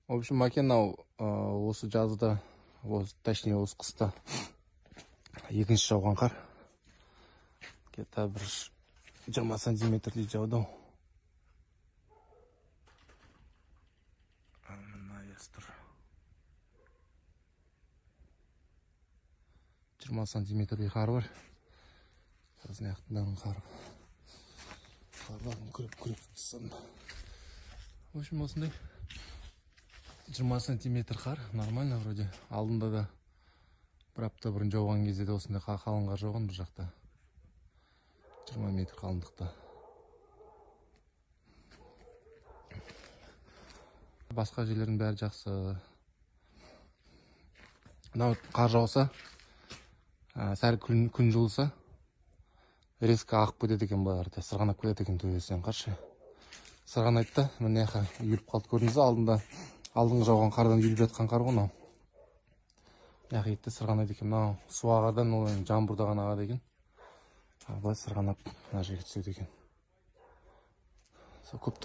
В общем, макена осы жазда, точнее осы қыста екінші жауған қар. Где-то бір 20 сантиметрдей жауды. Мына естір. 20 сантиметрдей қар бар. Қазір аяқтың қарларын күреп тастадым. В общем, осындай 20 сантиметр қар, нормально вроде. Алдында да бір апта бұрын жауған кезде де осындай қалың қар жауған бір жақта. 20 метр қалыңдықта. Басқа жерлердің бәрі жақсы. Мынау қар жауса, сәл күн жылыса, резко ағып кетеді екен бәрі, сырғанап кетеді екен төбесінен қаршы. Сырғанайды да, міне үйіліп қалды, көрдіңіз бе? Алдыңғы жауған қардан үйіліп жатқан қар ғой мынау. Етті сырғанайды екен. Мынау суағардан ол жаңбырда ғана ағады екен. Былай сырғанап мына жерге түседі екен. Көп